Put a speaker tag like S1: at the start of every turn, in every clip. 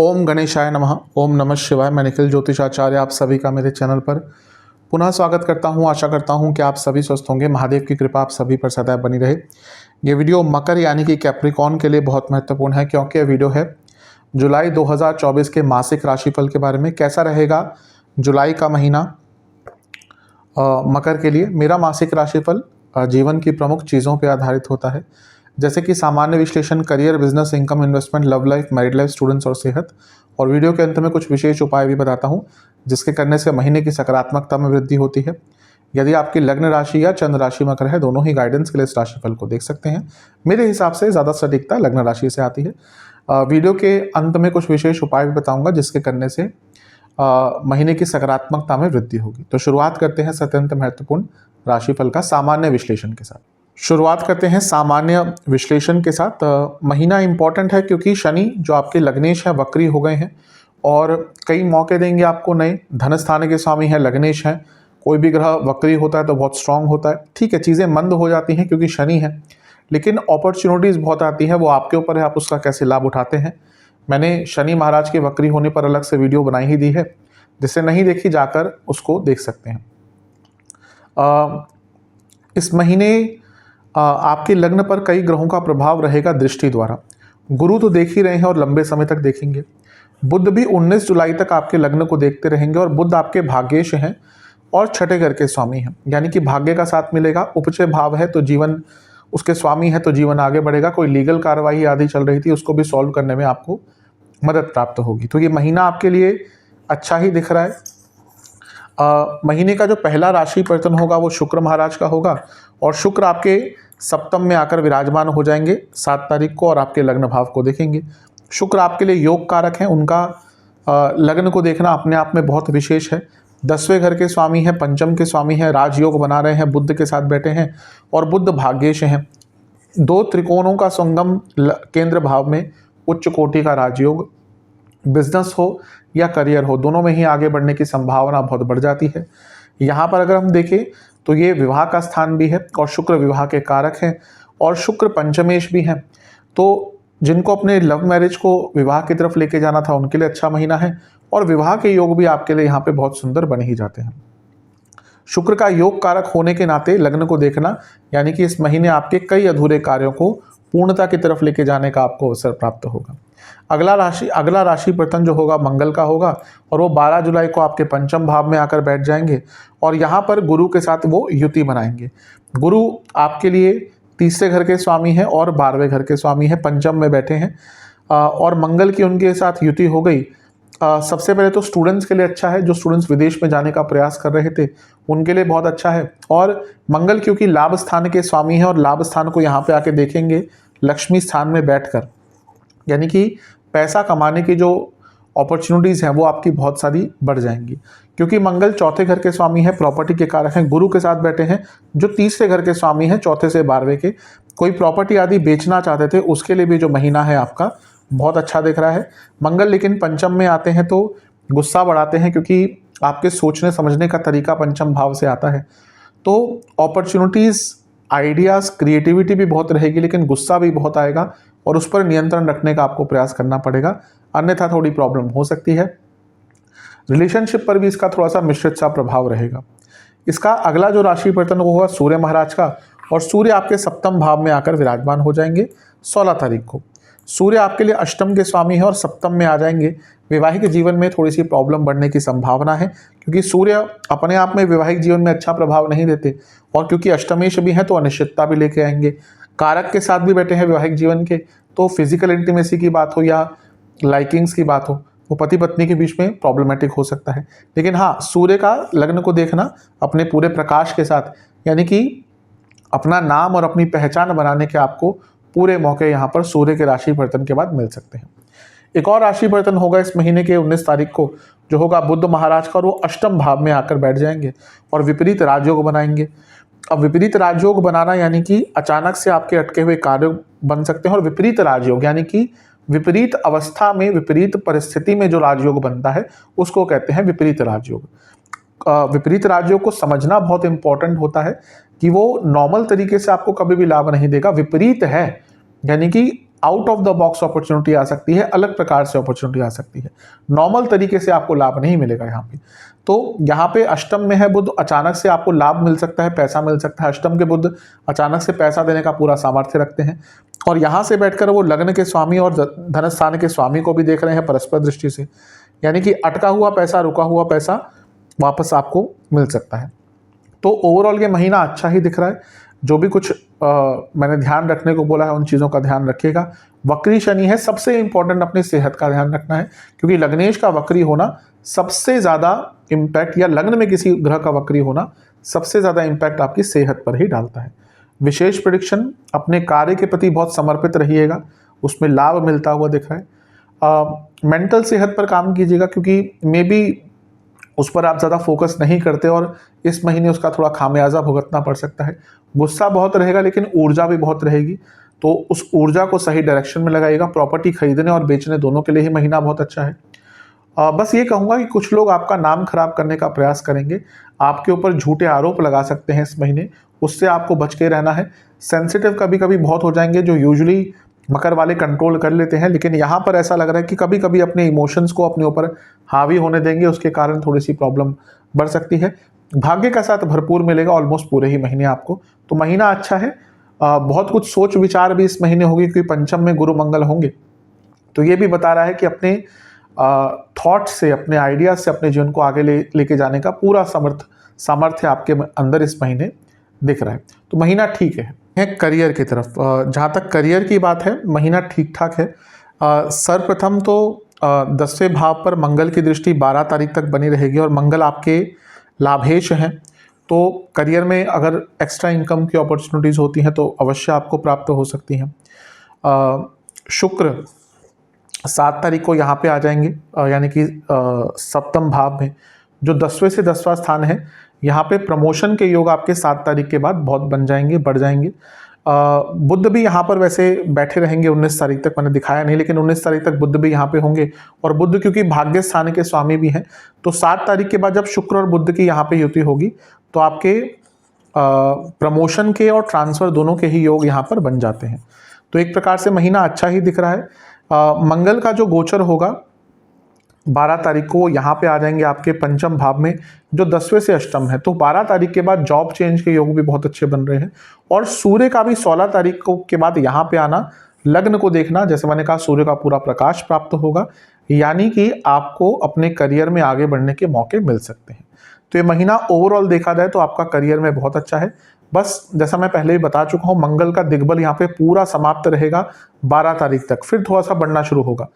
S1: ओम गणेशाय नमः। ओम नमः शिवाय। मैं निखिल ज्योतिषाचार्य आप सभी का मेरे चैनल पर पुनः स्वागत करता हूं। आशा करता हूं कि आप सभी स्वस्थ होंगे। महादेव की कृपा आप सभी पर सदैव बनी रहे। ये वीडियो मकर यानी कि कैप्रिकॉर्न के लिए बहुत महत्वपूर्ण है, क्योंकि यह वीडियो है जुलाई 2024 के मासिक राशिफल के बारे में। कैसा रहेगा जुलाई का महीना मकर के लिए। मेरा मासिक राशिफल जीवन की प्रमुख चीज़ों पर आधारित होता है, जैसे कि सामान्य विश्लेषण, career, business, income, investment, love life, married life, students और सेहत। और वीडियो के अंत में कुछ विशेष उपाय भी बताता हूं, जिसके करने से महीने की सकारात्मकता में वृद्धि होती है। यदि आपकी लग्न राशि या चंद्र राशि मकर है, दोनों ही गाइडेंस के लिए इस राशिफल को देख सकते हैं। मेरे हिसाब से ज़्यादा सटीकता लग्न राशि से आती है। वीडियो के अंत में कुछ विशेष उपाय भी बताऊँगा, जिसके करने से महीने की सकारात्मकता में वृद्धि होगी। तो शुरुआत करते हैं अत्यंत महत्वपूर्ण राशिफल का सामान्य विश्लेषण के साथ। शुरुआत करते हैं सामान्य विश्लेषण के साथ। महीना इंपॉर्टेंट है क्योंकि शनि जो आपके लग्नेश है वक्री हो गए हैं और कई मौके देंगे आपको नए। धन स्थान के स्वामी है, लग्नेश है। कोई भी ग्रह वक्री होता है तो बहुत स्ट्रांग होता है। ठीक है, चीज़ें मंद हो जाती हैं क्योंकि शनि है, लेकिन अपॉर्चुनिटीज़ बहुत आती है। वो आपके ऊपर है, आप उसका कैसे लाभ उठाते हैं। मैंने शनि महाराज के वक्री होने पर अलग से वीडियो बनाई ही दी है, जिसे नहीं देखी जाकर उसको देख सकते हैं। इस महीने आपके लग्न पर कई ग्रहों का प्रभाव रहेगा दृष्टि द्वारा। गुरु तो देख ही रहे हैं और लंबे समय तक देखेंगे। बुध भी 19 जुलाई तक आपके लग्न को देखते रहेंगे और बुध आपके भाग्येश हैं और छठे घर के स्वामी हैं, यानी कि भाग्य का साथ मिलेगा। उपचय भाव है तो जीवन उसके स्वामी है तो जीवन आगे बढ़ेगा। कोई लीगल कार्रवाई आदि चल रही थी, उसको भी सॉल्व करने में आपको मदद प्राप्त होगी। तो ये महीना आपके लिए अच्छा ही दिख रहा है। महीने का जो पहला राशि परिवर्तन होगा वो शुक्र महाराज का होगा और शुक्र आपके सप्तम में आकर विराजमान हो जाएंगे 7 तारीख को और आपके लग्न भाव को देखेंगे। शुक्र आपके लिए योग कारक हैं, उनका लग्न को देखना अपने आप में बहुत विशेष है। 10वें घर के स्वामी हैं, पंचम के स्वामी हैं, राजयोग बना रहे हैं, बुध के साथ बैठे हैं और बुध भाग्येश हैं। 2 त्रिकोणों का संगम केंद्र भाव में उच्च कोटि का राजयोग। बिजनेस हो या करियर हो, दोनों में ही आगे बढ़ने की संभावना बहुत बढ़ जाती है। यहाँ पर अगर हम देखें तो ये विवाह का स्थान भी है और शुक्र विवाह के कारक हैं और शुक्र पंचमेश भी हैं। तो जिनको अपने लव मैरिज को विवाह की तरफ लेके जाना था, उनके लिए अच्छा महीना है और विवाह के योग भी आपके लिए यहाँ पे बहुत सुंदर बने ही जाते हैं। शुक्र का योग कारक होने के नाते लग्न को देखना, यानी कि इस महीने आपके कई अधूरे कार्यों को पूर्णता की तरफ लेके जाने का आपको अवसर प्राप्त होगा। अगला राशि परिवर्तन जो होगा मंगल का होगा और वो 12 जुलाई को आपके पंचम भाव में आकर बैठ जाएंगे और यहाँ पर गुरु के साथ वो युति बनाएंगे। गुरु आपके लिए तीसरे घर के स्वामी हैं और 12वें घर के स्वामी हैं, पंचम में बैठे हैं और मंगल की उनके साथ युति हो गई। सबसे पहले तो स्टूडेंट्स के लिए अच्छा है। जो स्टूडेंट्स विदेश में जाने का प्रयास कर रहे थे उनके लिए बहुत अच्छा है। और मंगल क्योंकि लाभ स्थान के स्वामी हैं और लाभ स्थान को यहाँ पे आके देखेंगे लक्ष्मी स्थान में बैठकर, यानी कि पैसा कमाने की जो अपॉर्चुनिटीज़ हैं वो आपकी बहुत सारी बढ़ जाएंगी। क्योंकि मंगल चौथे घर के स्वामी है, प्रॉपर्टी के कारक हैं। गुरु के साथ बैठे हैं जो तीसरे घर के स्वामी हैं, चौथे से 12वें के। कोई प्रॉपर्टी आदि बेचना चाहते थे उसके लिए भी जो महीना है आपका बहुत अच्छा दिख रहा है। मंगल लेकिन पंचम में आते हैं तो गुस्सा बढ़ाते हैं, क्योंकि आपके सोचने समझने का तरीका पंचम भाव से आता है। तो अपॉर्चुनिटीज़, आइडियाज़, क्रिएटिविटी भी बहुत रहेगी, लेकिन गुस्सा भी बहुत आएगा और उस पर नियंत्रण रखने का आपको प्रयास करना पड़ेगा, अन्यथा थोड़ी प्रॉब्लम हो सकती है। रिलेशनशिप पर भी इसका थोड़ा सा मिश्रित सा प्रभाव रहेगा। इसका अगला जो राशि परिवर्तन होगा सूर्य महाराज का, और सूर्य आपके सप्तम भाव में आकर विराजमान हो जाएंगे 16 तारीख को। सूर्य आपके लिए अष्टम के स्वामी है और सप्तम में आ जाएंगे। वैवाहिक जीवन में थोड़ी सी प्रॉब्लम बढ़ने की संभावना है, क्योंकि सूर्य अपने आप में वैवाहिक जीवन में अच्छा प्रभाव नहीं देते और क्योंकि अष्टमेश भी हैं तो अनिश्चितता भी लेके आएंगे। कारक के साथ भी बैठे हैं वैवाहिक जीवन के, तो फिजिकल इंटीमेसी की बात हो या लाइकिंग्स की बात हो, वो पति पत्नी के बीच में प्रॉब्लमेटिक हो सकता है। लेकिन हाँ, सूर्य का लग्न को देखना अपने पूरे प्रकाश के साथ, यानी कि अपना नाम और अपनी पहचान बनाने के आपको पूरे मौके यहाँ पर सूर्य के राशि परिवर्तन के बाद मिल सकते हैं। एक और राशि परिवर्तन होगा इस महीने के 19 तारीख को, जो होगा बुध महाराज का, और वो अष्टम भाव में आकर बैठ जाएंगे और विपरीत राजयोग बनाएंगे। अब विपरीत राजयोग बनाना यानी कि अचानक से आपके अटके हुए कार्य बन सकते हैं, और विपरीत राजयोग यानी कि विपरीत अवस्था में, विपरीत परिस्थिति में जो राजयोग बनता है उसको कहते हैं विपरीत राजयोग। विपरीत राजयोग को समझना बहुत इंपॉर्टेंट होता है कि वो नॉर्मल तरीके से आपको कभी भी लाभ नहीं देगा। विपरीत है यानी कि out of the box opportunity आ सकती है, अलग प्रकार से अपॉर्चुनिटी आ सकती है। नॉर्मल तरीके से आपको लाभ नहीं मिलेगा यहाँ पे। तो यहाँ पे अष्टम में है बुध, अचानक से आपको लाभ मिल सकता है, पैसा मिल सकता है। अष्टम के बुध अचानक से पैसा देने का पूरा सामर्थ्य रखते हैं, और यहाँ से बैठकर वो लग्न के स्वामी और धनस्थान के स्वामी को भी देख रहे हैं परस्पर दृष्टि से, यानी कि अटका हुआ पैसा, रुका हुआ पैसा वापस आपको मिल सकता है। तो ओवरऑल ये महीना अच्छा ही दिख रहा है। जो भी कुछ मैंने ध्यान रखने को बोला है उन चीज़ों का ध्यान रखिएगा। वक्री शनि है, सबसे इंपॉर्टेंट अपनी सेहत का ध्यान रखना है, क्योंकि लग्नेश का वक्री होना सबसे ज़्यादा इम्पैक्ट, या लग्न में किसी ग्रह का वक्री होना सबसे ज़्यादा इम्पैक्ट आपकी सेहत पर ही डालता है। विशेष प्रेडिक्शन, अपने कार्य के प्रति बहुत समर्पित रहिएगा, उसमें लाभ मिलता हुआ दिख रहा है। मेंटल सेहत पर काम कीजिएगा, क्योंकि मे बी उस पर आप ज़्यादा फोकस नहीं करते और इस महीने उसका थोड़ा खामियाजा भुगतना पड़ सकता है। गुस्सा बहुत रहेगा लेकिन ऊर्जा भी बहुत रहेगी, तो उस ऊर्जा को सही डायरेक्शन में लगाइएगा। प्रॉपर्टी खरीदने और बेचने दोनों के लिए ही महीना बहुत अच्छा है। बस ये कहूँगा कि कुछ लोग आपका नाम खराब करने का प्रयास करेंगे, आपके ऊपर झूठे आरोप लगा सकते हैं इस महीने, उससे आपको बच के रहना है। सेंसिटिव कभी कभी बहुत हो जाएंगे, जो यूजुअली मकर वाले कंट्रोल कर लेते हैं, लेकिन यहाँ पर ऐसा लग रहा है कि कभी कभी अपने इमोशंस को अपने ऊपर हावी होने देंगे, उसके कारण थोड़ी सी प्रॉब्लम बढ़ सकती है। भाग्य का साथ भरपूर मिलेगा ऑलमोस्ट पूरे ही महीने आपको, तो महीना अच्छा है। बहुत कुछ सोच विचार भी इस महीने होगी, क्योंकि पंचम में गुरु मंगल होंगे, तो ये भी बता रहा है कि अपने थॉट से, अपने आइडियाज से अपने जीवन को आगे लेके जाने का पूरा सामर्थ्य आपके अंदर इस महीने दिख रहा है। तो महीना ठीक है। करियर की तरफ, जहाँ तक करियर की बात है, महीना ठीक ठाक है। सर्वप्रथम तो 10वें भाव पर मंगल की दृष्टि 12 तारीख तक बनी रहेगी, और मंगल आपके लाभेश हैं, तो करियर में अगर एक्स्ट्रा इनकम की अपॉर्चुनिटीज़ होती हैं तो अवश्य आपको प्राप्त हो सकती हैं। शुक्र 7 तारीख को यहाँ पे आ जाएंगे, यानी कि सप्तम भाव में, जो 10वें से 10वां स्थान है, यहाँ पे प्रमोशन के योग आपके 7 तारीख के बाद बहुत बन जाएंगे, बढ़ जाएंगे। बुध भी यहाँ पर वैसे बैठे रहेंगे 19 तारीख तक, मैंने दिखाया नहीं, लेकिन 19 तारीख तक बुध भी यहाँ पे होंगे, और बुध क्योंकि भाग्य स्थान के स्वामी भी हैं, तो 7 तारीख के बाद जब शुक्र और बुध की यहाँ पे युति होगी तो आपके प्रमोशन के और ट्रांसफर दोनों के ही योग यहाँ पर बन जाते हैं। तो एक प्रकार से महीना अच्छा ही दिख रहा है। मंगल का जो गोचर होगा 12 तारीख को यहाँ पे आ जाएंगे आपके पंचम भाव में, जो 10वें से अष्टम है, तो 12 तारीख के बाद जॉब चेंज के योग भी बहुत अच्छे बन रहे हैं। और सूर्य का भी 16 तारीख को के बाद यहाँ पे आना, लग्न को देखना, जैसे मैंने कहा सूर्य का पूरा प्रकाश प्राप्त होगा, यानी कि आपको अपने करियर में आगे बढ़ने के मौके मिल सकते हैं। तो ये महीना ओवरऑल देखा जाए तो आपका करियर में बहुत अच्छा है। बस जैसा मैं पहले ही बता चुका हूँ, मंगल का दिग्बल यहाँ पे पूरा समाप्त रहेगा 12 तारीख तक, फिर थोड़ा सा बढ़ना शुरू होगा।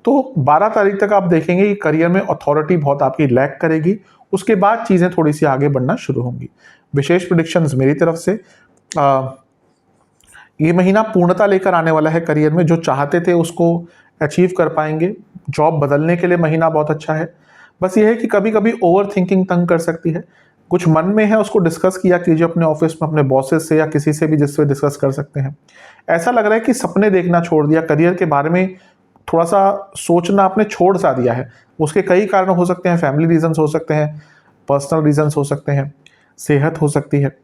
S1: तो 12 तारीख तक आप देखेंगे कि करियर में अथॉरिटी बहुत आपकी लैक करेगी, उसके बाद चीज़ें थोड़ी सी आगे बढ़ना शुरू होंगी। विशेष प्रेडिक्शंस मेरी तरफ से, ये महीना पूर्णता लेकर आने वाला है करियर में, जो चाहते थे उसको अचीव कर पाएंगे। जॉब बदलने के लिए महीना बहुत अच्छा है। बस ये है कि कभी कभी ओवर थिंकिंग तंग कर सकती है, कुछ मन में है उसको डिस्कस किया कीजिए अपने ऑफिस में, अपने बॉसेस से या किसी से भी जिससे डिस्कस कर सकते हैं। ऐसा लग रहा है कि सपने देखना छोड़ दिया, करियर के बारे में थोड़ा सा सोचना आपने छोड़ सा दिया है। उसके कई कारण हो सकते हैं, फैमिली रीजंस हो सकते हैं, पर्सनल रीजंस हो सकते हैं, सेहत हो सकती है।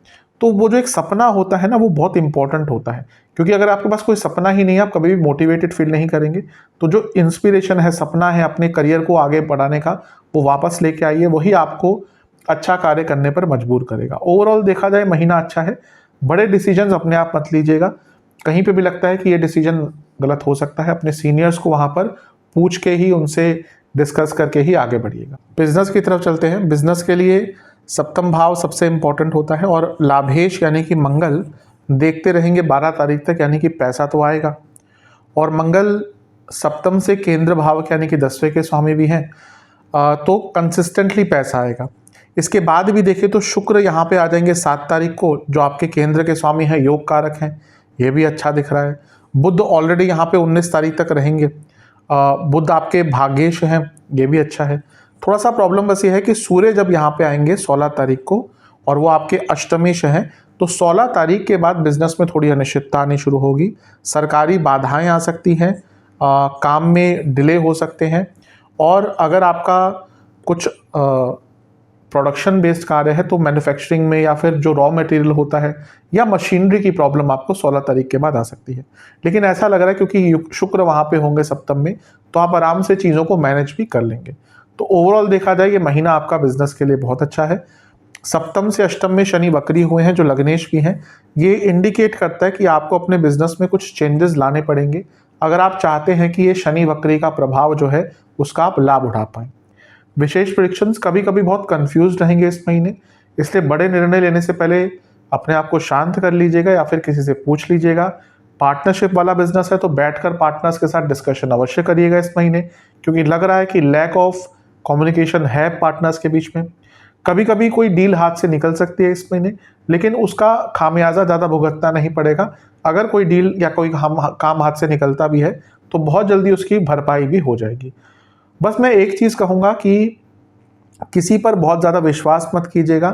S1: तो वो जो एक सपना होता है ना, वो बहुत इंपॉर्टेंट होता है, क्योंकि अगर आपके पास कोई सपना ही नहीं है, आप कभी भी मोटिवेटेड फील नहीं करेंगे। तो जो इंस्पिरेशन है, सपना है अपने करियर को आगे बढ़ाने का, वो वापस लेके आइए, वही आपको अच्छा कार्य करने पर मजबूर करेगा। ओवरऑल देखा जाए महीना अच्छा है। बड़े डिसीजंस अपने आप मत लीजिएगा, कहीं पे भी लगता है कि ये डिसीजन गलत हो सकता है, अपने सीनियर्स को वहाँ पर पूछ के ही, उनसे डिस्कस करके ही आगे बढ़िएगा। बिजनेस की तरफ चलते हैं। बिजनेस के लिए सप्तम भाव सबसे इंपॉर्टेंट होता है, और लाभेश यानी कि मंगल देखते रहेंगे 12 तारीख तक, यानी कि पैसा तो आएगा। और मंगल सप्तम से केंद्र भाव यानी कि 10वें के स्वामी भी हैं, तो कंसिस्टेंटली पैसा आएगा। इसके बाद भी देखें तो शुक्र यहाँ पे आ जाएंगे 7 तारीख को, जो आपके केंद्र के स्वामी हैं, योग कारक हैं, ये भी अच्छा दिख रहा है। बुध ऑलरेडी यहाँ पे 19 तारीख तक रहेंगे। बुध आपके भाग्येश हैं, ये भी अच्छा है। थोड़ा सा प्रॉब्लम बस ये है कि सूर्य जब यहाँ पे आएंगे 16 तारीख को, और वो आपके अष्टमेश हैं, तो 16 तारीख के बाद बिजनेस में थोड़ी अनिश्चितता आनी शुरू होगी, सरकारी बाधाएं आ सकती हैं, काम में डिले हो सकते हैं। और अगर आपका कुछ प्रोडक्शन बेस्ड कार्य है तो मैन्युफैक्चरिंग में, या फिर जो रॉ मटेरियल होता है या मशीनरी की प्रॉब्लम आपको 16 तारीख के बाद आ सकती है। लेकिन ऐसा लग रहा है क्योंकि शुक्र वहाँ पे होंगे सप्तम में, तो आप आराम से चीज़ों को मैनेज भी कर लेंगे। तो ओवरऑल देखा जाए ये महीना आपका बिजनेस के लिए बहुत अच्छा है। सप्तम से अष्टम में शनि वक्री हुए हैं जो लग्नेश भी हैं, ये इंडिकेट करता है कि आपको अपने बिजनेस में कुछ चेंजेस लाने पड़ेंगे अगर आप चाहते हैं कि ये शनि वक्री का प्रभाव जो है उसका आप लाभ उठा पाएं। विशेष प्रेडिक्शंस कभी कभी बहुत कंफ्यूज रहेंगे इस महीने, इसलिए बड़े निर्णय लेने से पहले अपने आप को शांत कर लीजिएगा या फिर किसी से पूछ लीजिएगा। पार्टनरशिप वाला बिजनेस है तो बैठकर पार्टनर्स के साथ डिस्कशन अवश्य करिएगा इस महीने, क्योंकि लग रहा है कि लैक ऑफ कम्युनिकेशन है पार्टनर्स के बीच में। कभी कभी कोई डील हाथ से निकल सकती है इस महीने, लेकिन उसका खामियाजा ज़्यादा भुगतना नहीं पड़ेगा। अगर कोई डील या कोई काम हाथ से निकलता भी है तो बहुत जल्दी उसकी भरपाई भी हो जाएगी। बस मैं एक चीज़ कहूँगा कि किसी पर बहुत ज़्यादा विश्वास मत कीजिएगा।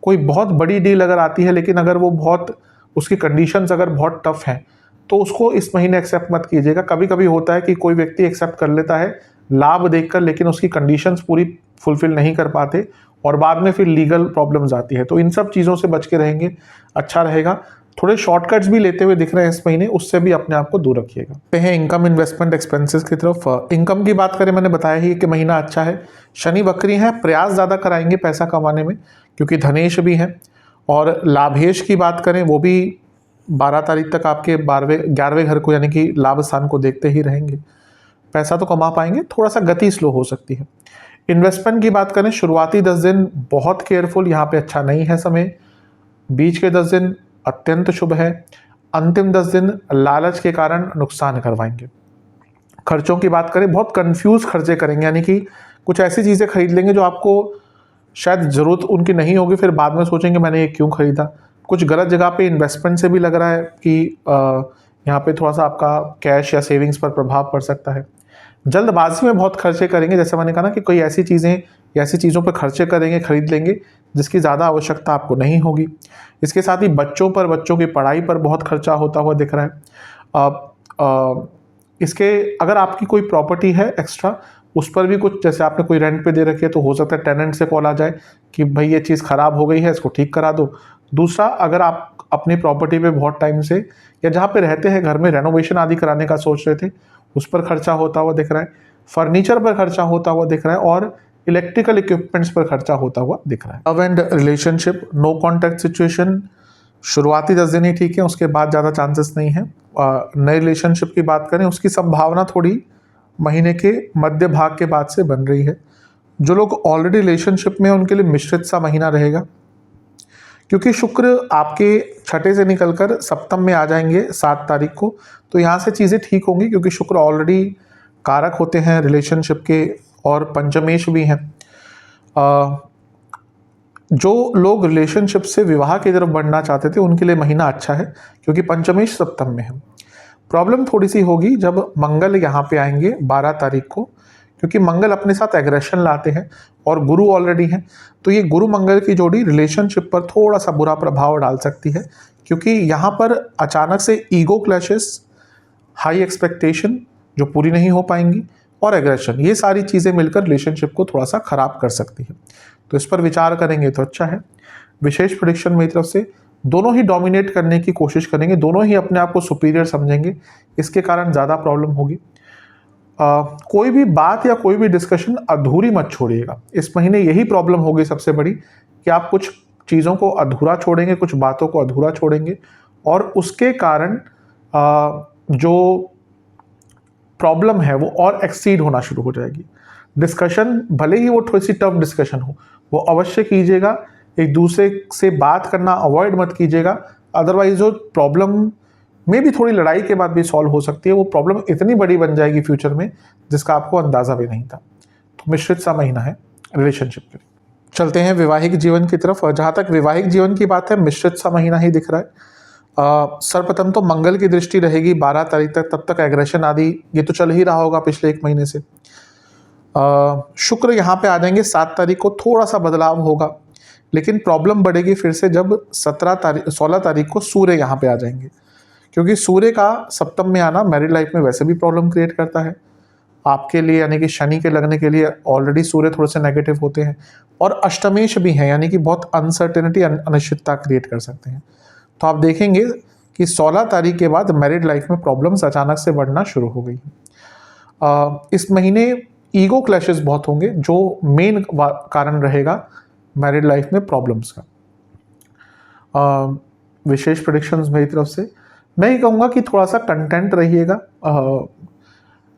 S1: कोई बहुत बड़ी डील अगर आती है लेकिन अगर वो बहुत उसकी कंडीशंस अगर बहुत टफ हैं तो उसको इस महीने एक्सेप्ट मत कीजिएगा। कभी कभी होता है कि कोई व्यक्ति एक्सेप्ट कर लेता है लाभ देखकर, लेकिन उसकी कंडीशंस पूरी फुलफिल नहीं कर पाते और बाद में फिर लीगल प्रॉब्लम्स आती है। तो इन सब चीज़ों से बच के रहेंगे, अच्छा रहेगा। थोड़े शॉर्टकट्स भी लेते हुए दिख रहे हैं इस महीने, उससे भी अपने आप को दूर रखिएगा। पे हैं इनकम इन्वेस्टमेंट एक्सपेंसेस की तरफ। इनकम की बात करें, मैंने बताया ही कि महीना अच्छा है। शनि वक्री है, प्रयास ज़्यादा कराएंगे पैसा कमाने में क्योंकि धनेश भी हैं। और लाभेश की बात करें वो भी 12 तारीख तक आपके 11वें घर को यानी कि लाभ स्थान को देखते ही रहेंगे। पैसा तो कमा पाएंगे, थोड़ा सा गति स्लो हो सकती है। इन्वेस्टमेंट की बात करें, शुरुआती 10 दिन बहुत केयरफुल, यहाँ पे अच्छा नहीं है समय। बीच के 10 दिन अत्यंत शुभ है। अंतिम 10 दिन लालच के कारण नुकसान करवाएंगे। खर्चों की बात करें, बहुत कंफ्यूज खर्चे करेंगे, यानी कि कुछ ऐसी चीज़ें खरीद लेंगे जो आपको शायद ज़रूरत उनकी नहीं होगी, फिर बाद में सोचेंगे मैंने ये क्यों खरीदा। कुछ गलत जगह पे इन्वेस्टमेंट से भी लग रहा है कि यहाँ पे थोड़ा सा आपका कैश या सेविंग्स पर प्रभाव पड़ सकता है। जल्दबाजी में बहुत खर्चे करेंगे, जैसे मैंने कहा ना कि कोई ऐसी चीज़ें या ऐसी चीज़ों पर खर्चे करेंगे, खरीद लेंगे जिसकी ज़्यादा आवश्यकता आपको नहीं होगी। इसके साथ ही बच्चों की पढ़ाई पर बहुत खर्चा होता हुआ दिख रहा है। इसके अगर आपकी कोई प्रॉपर्टी है एक्स्ट्रा, उस पर भी कुछ, जैसे आपने कोई रेंट पे दे रखी है तो हो सकता है टेनेंट से कॉल आ जाए कि भाई ये चीज़ ख़राब हो गई है, इसको ठीक करा दो। दूसरा, अगर आप अपनी प्रॉपर्टी पे बहुत टाइम से या जहाँ पे रहते हैं घर में रेनोवेशन आदि कराने का सोच रहे थे, उस पर खर्चा होता हुआ दिख रहा है। फर्नीचर पर खर्चा होता हुआ दिख रहा है और इलेक्ट्रिकल इक्विपमेंट्स पर खर्चा होता हुआ दिख रहा है। Love and relationship, no contact situation, शुरुआती 10 दिन ही ठीक है, उसके बाद ज़्यादा चांसेस नहीं है। नए रिलेशनशिप की बात करें, उसकी संभावना थोड़ी महीने के मध्य भाग के बाद से बन रही है। जो लोग ऑलरेडी रिलेशनशिप में हैं उनके लिए मिश्रित सा महीना रहेगा, क्योंकि शुक्र आपके छठे से निकलकर सप्तम में आ जाएंगे 7 तारीख को, तो यहाँ से चीज़ें ठीक होंगी क्योंकि शुक्र ऑलरेडी कारक होते हैं रिलेशनशिप के और पंचमेश भी हैं। जो लोग रिलेशनशिप से विवाह की तरफ बढ़ना चाहते थे उनके लिए महीना अच्छा है क्योंकि पंचमेश सप्तम में है। प्रॉब्लम थोड़ी सी होगी जब मंगल यहाँ पे आएंगे 12 तारीख को, क्योंकि मंगल अपने साथ एग्रेशन लाते हैं और गुरु ऑलरेडी हैं, तो ये गुरु मंगल की जोड़ी रिलेशनशिप पर थोड़ा सा बुरा प्रभाव डाल सकती है, क्योंकि यहाँ पर अचानक से ईगो क्लैशेस, हाई एक्सपेक्टेशन जो पूरी नहीं हो पाएंगी और एग्रेशन, ये सारी चीज़ें मिलकर रिलेशनशिप को थोड़ा सा खराब कर सकती है। तो इस पर विचार करेंगे तो अच्छा है। विशेष प्रेडिक्शन मेरी तरफ से, दोनों ही डोमिनेट करने की कोशिश करेंगे, दोनों ही अपने आप को सुपीरियर समझेंगे, इसके कारण ज़्यादा प्रॉब्लम होगी। कोई भी बात या कोई भी डिस्कशन अधूरी मत छोड़िएगा। इस महीने यही प्रॉब्लम होगी सबसे बड़ी कि आप कुछ चीज़ों को अधूरा छोड़ेंगे, कुछ बातों को अधूरा छोड़ेंगे और उसके कारण जो प्रॉब्लम है वो और एक्सीड होना शुरू हो जाएगी। डिस्कशन भले ही वो थोड़ी सी टफ डिस्कशन हो, वो अवश्य कीजिएगा। एक दूसरे से बात करना अवॉइड मत कीजिएगा, अदरवाइज जो प्रॉब्लम में भी थोड़ी लड़ाई के बाद भी सॉल्व हो सकती है, वो प्रॉब्लम इतनी बड़ी बन जाएगी फ्यूचर में जिसका आपको अंदाज़ा भी नहीं था। तो मिश्रित सा महीना है रिलेशनशिप के लिए। चलते हैं वैवाहिक जीवन की तरफ। जहाँ तक वैवाहिक जीवन की बात है, मिश्रित सा महीना ही दिख रहा है। सर्वप्रथम तो मंगल की दृष्टि रहेगी 12 तारीख तक, तब तक एग्रेशन आदि ये तो चल ही रहा होगा पिछले 1 महीने से। शुक्र यहाँ पे आ जाएंगे 7 तारीख को, थोड़ा सा बदलाव होगा, लेकिन प्रॉब्लम बढ़ेगी फिर से जब 16 तारीख को सूर्य यहाँ पे आ जाएंगे, क्योंकि सूर्य का सप्तम में आना मैरिड लाइफ में वैसे भी प्रॉब्लम क्रिएट करता है। आपके लिए यानी कि शनि के लगने के लिए ऑलरेडी सूर्य थोड़े से नेगेटिव होते हैं और अष्टमेश भी हैं, यानी कि बहुत अनसर्टेनिटी, अनिश्चितता क्रिएट कर सकते हैं। तो आप देखेंगे कि 16 तारीख के बाद मैरिड लाइफ में प्रॉब्लम्स अचानक से बढ़ना शुरू हो गई। इस महीने ईगो क्लैशेस बहुत होंगे, जो मेन कारण रहेगा मैरिड लाइफ में प्रॉब्लम्स का। विशेष प्रेडिक्शंस मेरी तरफ से मैं ये कहूँगा कि थोड़ा सा कंटेंट रहिएगा।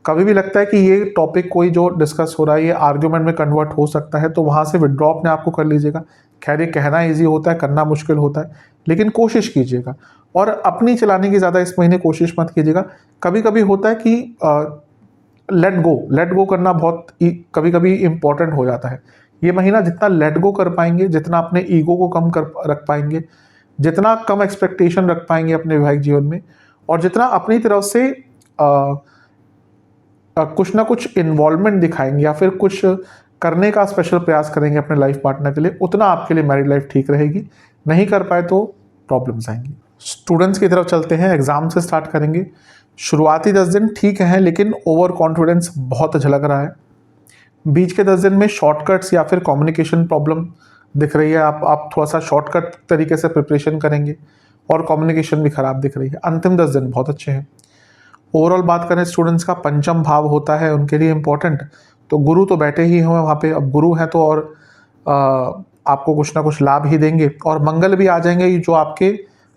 S1: कभी भी लगता है कि ये टॉपिक कोई जो डिस्कस हो रहा है ये आर्ग्यूमेंट में कन्वर्ट हो सकता है, तो वहाँ से विड्रॉ अपने आप को कर लीजिएगा। खैर ये कहना ईजी होता है, करना मुश्किल होता है, लेकिन कोशिश कीजिएगा और अपनी चलाने की ज़्यादा इस महीने कोशिश मत कीजिएगा। कभी कभी होता है कि लेट गो करना बहुत कभी कभी इम्पोर्टेंट हो जाता है। ये महीना जितना लेट गो कर पाएंगे, जितना अपने ईगो को कम कर रख पाएंगे, जितना कम एक्सपेक्टेशन रख पाएंगे अपने वैवाहिक जीवन में, और जितना अपनी तरफ से कुछ ना कुछ इन्वॉल्वमेंट दिखाएंगे या फिर कुछ करने का स्पेशल प्रयास करेंगे अपने लाइफ पार्टनर के लिए, उतना आपके लिए मैरिड लाइफ ठीक रहेगी। नहीं कर पाए तो प्रॉब्लम्स आएंगी। स्टूडेंट्स की तरफ चलते हैं, एग्जाम से स्टार्ट करेंगे। शुरुआती 10 दिन ठीक हैं, लेकिन ओवर कॉन्फिडेंस बहुत झलक रहा है। बीच के 10 दिन में शॉर्टकट्स या फिर कम्युनिकेशन प्रॉब्लम दिख रही है। आप थोड़ा सा शॉर्टकट तरीके से प्रिपरेशन करेंगे और कम्युनिकेशन भी खराब दिख रही है। अंतिम 10 दिन बहुत अच्छे हैं। ओवरऑल बात करें स्टूडेंट्स का, पंचम भाव होता है उनके लिए इम्पोर्टेंट, तो गुरु तो बैठे ही हुए वहाँ पे। अब गुरु हैं तो और आपको कुछ ना कुछ लाभ ही देंगे, और मंगल भी आ जाएंगे जो आपके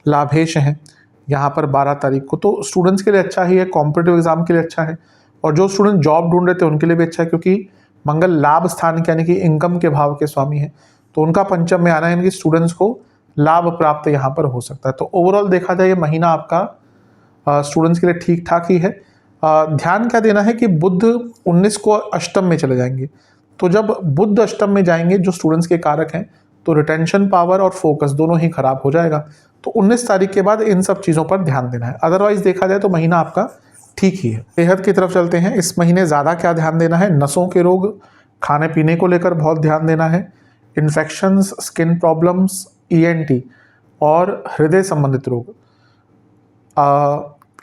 S1: लाभेश हैं यहाँ पर 12 तारीख को। तो स्टूडेंट्स के लिए अच्छा ही है, कॉम्पिटिटिव एग्जाम के लिए अच्छा है, और जो स्टूडेंट जॉब ढूंढ रहे थे उनके लिए भी अच्छा है, क्योंकि मंगल लाभ स्थान के यानी कि इनकम के भाव के स्वामी है, तो उनका पंचम में आना है, यानी कि स्टूडेंट्स को लाभ प्राप्त यहाँ पर हो सकता है। तो ओवरऑल देखा जाए ये महीना आपका स्टूडेंट्स के लिए ठीक ठाक ही है। ध्यान क्या देना है कि बुध 19 को अष्टम में चले जाएंगे, तो जब बुध अष्टम में जाएंगे जो स्टूडेंट्स के कारक हैं, तो रिटेंशन पावर और फोकस दोनों ही खराब हो जाएगा। तो 19 तारीख के बाद इन सब चीज़ों पर ध्यान देना है। अदरवाइज देखा जाए तो महीना आपका ठीक ही है। सेहत की तरफ चलते हैं। इस महीने ज़्यादा क्या ध्यान देना है? नसों के रोग, खाने पीने को लेकर बहुत ध्यान देना है। इन्फेक्शंस, स्किन प्रॉब्लम्स, ENT और हृदय संबंधित रोग,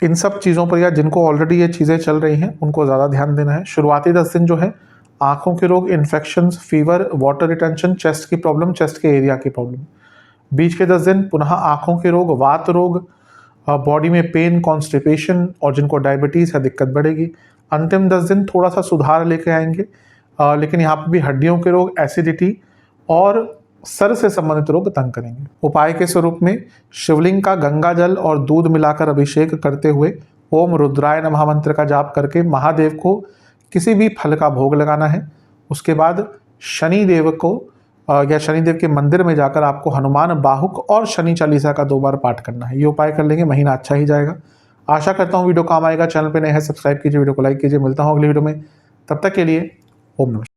S1: इन सब चीज़ों पर या जिनको ऑलरेडी ये चीज़ें चल रही हैं उनको ज़्यादा ध्यान देना है। शुरुआती 10 दिन जो है आँखों के रोग, infections, fever, water retention, chest की प्रॉब्लम, चेस्ट के एरिया की प्रॉब्लम। बीच के 10 दिन पुनः आँखों के रोग, वात रोग, बॉडी में पेन, कॉन्स्टिपेशन, और जिनको डायबिटीज़ है दिक्कत बढ़ेगी। अंतिम 10 दिन थोड़ा सा सुधार लेके आएंगे, लेकिन यहाँ पर भी हड्डियों के रोग, एसिडिटी और सर से संबंधित रोग तंग करेंगे। उपाय के स्वरूप में शिवलिंग का गंगा जल और दूध मिलाकर अभिषेक करते हुए ओम रुद्राय नमः मंत्र का जाप करके महादेव को किसी भी फल का भोग लगाना है। उसके बाद शनिदेव को या शनिदेव के मंदिर में जाकर आपको हनुमान बाहुक और शनि चालीसा का 2 बार पाठ करना है। ये उपाय कर लेंगे, महीना अच्छा ही जाएगा। आशा करता हूँ वीडियो काम आएगा। चैनल पर नए हैं सब्सक्राइब कीजिए, वीडियो को लाइक कीजिए। मिलता हूँ अगली वीडियो में, तब तक के लिए ओम नमः।